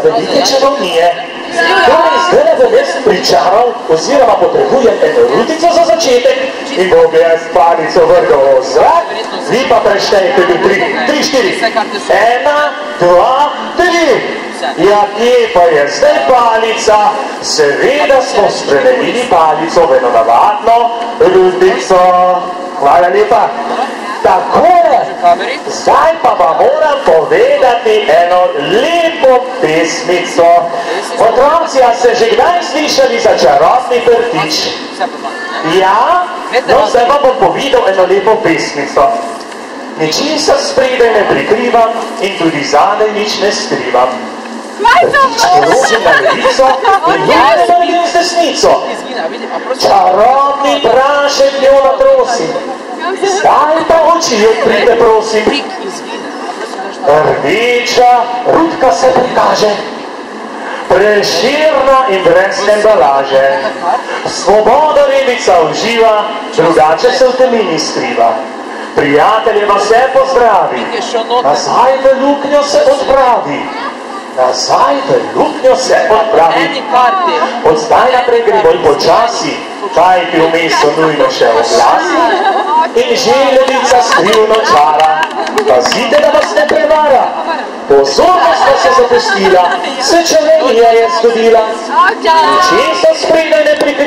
velike čarovnije. Torej, zdaj bom jaz pričaral, oziroma potrebujem eno rutico za začetek in bom jaz palico vrgal v zrak, vi pa preštejte do 3, 4. 1, 2, 3. Ja, kje pa je zdaj palica? Seveda smo spremenili palico v eno navadno rutico. Hvala lepa. Tako je. Zdaj pa vam moram povedati eno lepo pesmico. Otroci, a ste že kdaj slišali za čarobni prtič? Ja? No, zdaj vam bom povedal eno lepo pesmico. Ničesar spredaj ne prikrivam in tudi zadaj nič ne skrivam. Prtič položim na levico in jaz naredim z desnico. Čarobni prašek njo natrosim. Zdaj pa oči odprite, prosim. Rdeča rutka se prikaže, preširna in brez embalaže. Svoboda revica uživa, drugače se v temini skriva. Prijateljeva se pozdravi, nazaj v luknjo se odpravi. Nazaj v luknjo se odpravi. Od zdaj naprej gre bolj počasi, kaj ti vmes so nujno še oglasi. In želelica skrivno čara, pazite, da vas ne prevara. Pozornost pa se zapustila, se čarovnija je zgodila. Ničesar spredaj ne prikriva.